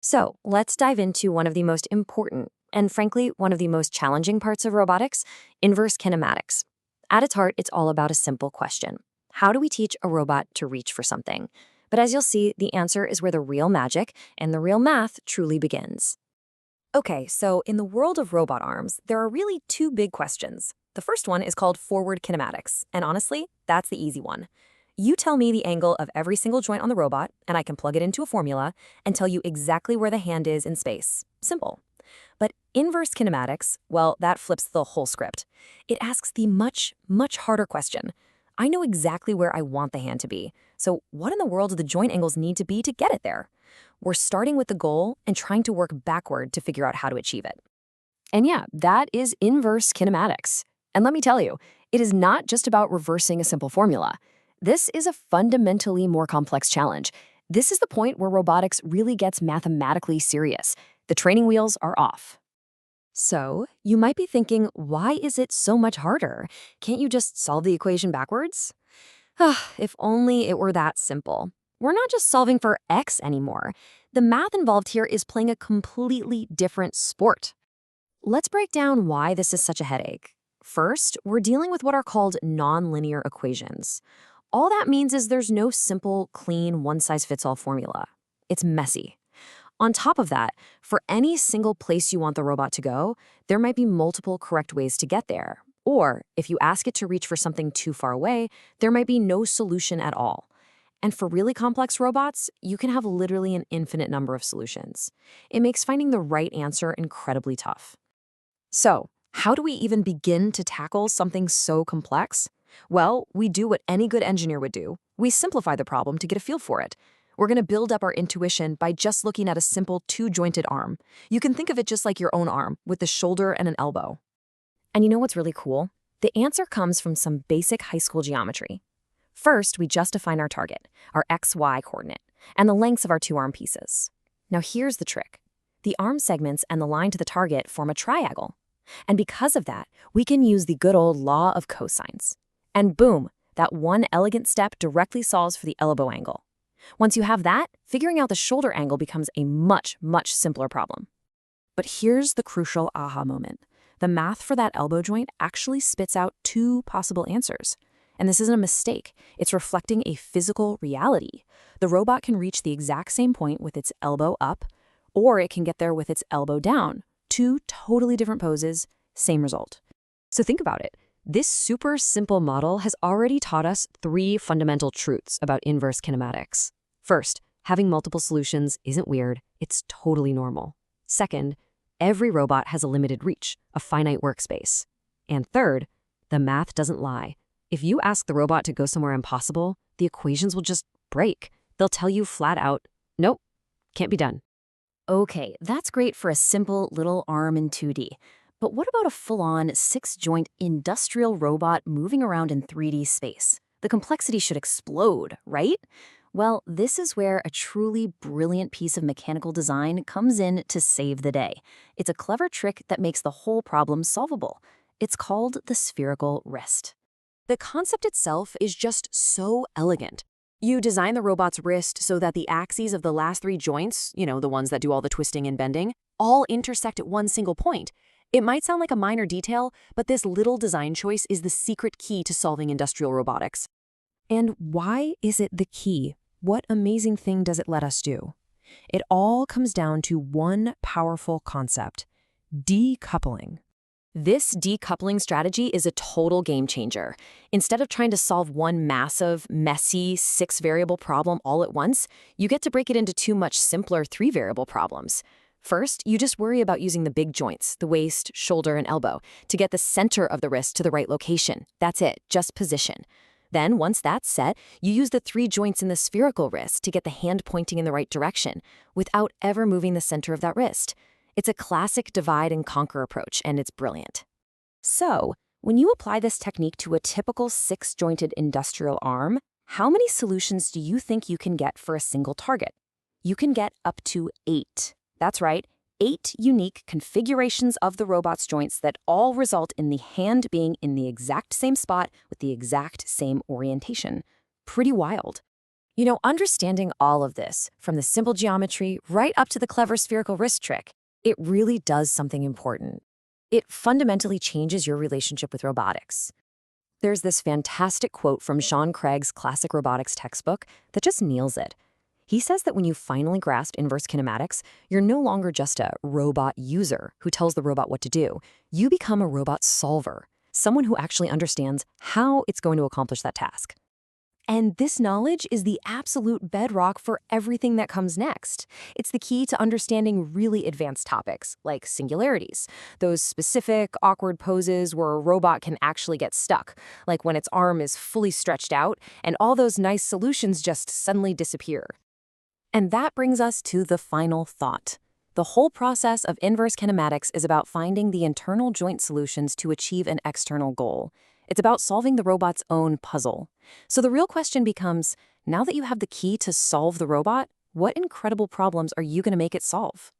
So let's dive into one of the most important and, frankly, one of the most challenging parts of robotics, inverse kinematics. At its heart, it's all about a simple question. How do we teach a robot to reach for something? But as you'll see, the answer is where the real magic and the real math truly begins. Okay, so in the world of robot arms, there are really two big questions. The first one is called forward kinematics, and honestly, that's the easy one. You tell me the angle of every single joint on the robot, and I can plug it into a formula and tell you exactly where the hand is in space. Simple. But inverse kinematics, well, that flips the whole script. It asks the much, much harder question. I know exactly where I want the hand to be, so what in the world do the joint angles need to be to get it there? We're starting with the goal and trying to work backward to figure out how to achieve it. And yeah, that is inverse kinematics. And let me tell you, it is not just about reversing a simple formula. This is a fundamentally more complex challenge. This is the point where robotics really gets mathematically serious. The training wheels are off. So, you might be thinking, why is it so much harder? Can't you just solve the equation backwards? If only it were that simple. We're not just solving for x anymore. The math involved here is playing a completely different sport. Let's break down why this is such a headache. First, we're dealing with what are called nonlinear equations. All that means is there's no simple, clean, one-size-fits-all formula. It's messy. On top of that, for any single place you want the robot to go, there might be multiple correct ways to get there. Or, if you ask it to reach for something too far away, there might be no solution at all. And for really complex robots, you can have literally an infinite number of solutions. It makes finding the right answer incredibly tough. So, how do we even begin to tackle something so complex? Well, we do what any good engineer would do. We simplify the problem to get a feel for it. We're going to build up our intuition by just looking at a simple two-jointed arm. You can think of it just like your own arm, with a shoulder and an elbow. And you know what's really cool? The answer comes from some basic high school geometry. First, we just define our target, our XY coordinate, and the lengths of our two arm pieces. Now here's the trick. The arm segments and the line to the target form a triangle. And because of that, we can use the good old law of cosines. And boom, that one elegant step directly solves for the elbow angle. Once you have that, figuring out the shoulder angle becomes a much, much simpler problem. But here's the crucial aha moment. The math for that elbow joint actually spits out two possible answers. And this isn't a mistake. It's reflecting a physical reality. The robot can reach the exact same point with its elbow up, or it can get there with its elbow down. Two totally different poses, same result. So think about it. This super simple model has already taught us three fundamental truths about inverse kinematics. First, having multiple solutions isn't weird, it's totally normal. Second, every robot has a limited reach, a finite workspace. And third, the math doesn't lie. If you ask the robot to go somewhere impossible, the equations will just break. They'll tell you flat out, nope, can't be done. Okay, that's great for a simple little arm in 2D. But what about a full-on, six-joint industrial robot moving around in 3D space? The complexity should explode, right? Well, this is where a truly brilliant piece of mechanical design comes in to save the day. It's a clever trick that makes the whole problem solvable. It's called the spherical wrist. The concept itself is just so elegant. You design the robot's wrist so that the axes of the last three joints, the ones that do all the twisting and bending, all intersect at one single point. It might sound like a minor detail, but this little design choice is the secret key to solving industrial robotics. And why is it the key? What amazing thing does it let us do? It all comes down to one powerful concept: decoupling. This decoupling strategy is a total game changer. Instead of trying to solve one massive, messy, six-variable problem all at once, you get to break it into two much simpler three-variable problems. First, you just worry about using the big joints, the waist, shoulder, and elbow, to get the center of the wrist to the right location. That's it, just position. Then, once that's set, you use the three joints in the spherical wrist to get the hand pointing in the right direction, without ever moving the center of that wrist. It's a classic divide and conquer approach, and it's brilliant. So, when you apply this technique to a typical six-jointed industrial arm, how many solutions do you think you can get for a single target? You can get up to 8. That's right, 8 unique configurations of the robot's joints that all result in the hand being in the exact same spot with the exact same orientation. Pretty wild. Understanding all of this, from the simple geometry right up to the clever spherical wrist trick, it really does something important. It fundamentally changes your relationship with robotics. There's this fantastic quote from Sean Craig's classic robotics textbook that just nails it. He says that when you finally grasp inverse kinematics, you're no longer just a robot user who tells the robot what to do. You become a robot solver, someone who actually understands how it's going to accomplish that task. And this knowledge is the absolute bedrock for everything that comes next. It's the key to understanding really advanced topics, like singularities, those specific, awkward poses where a robot can actually get stuck, like when its arm is fully stretched out and all those nice solutions just suddenly disappear. And that brings us to the final thought. The whole process of inverse kinematics is about finding the internal joint solutions to achieve an external goal. It's about solving the robot's own puzzle. So the real question becomes, now that you have the key to solve the robot, what incredible problems are you going to make it solve?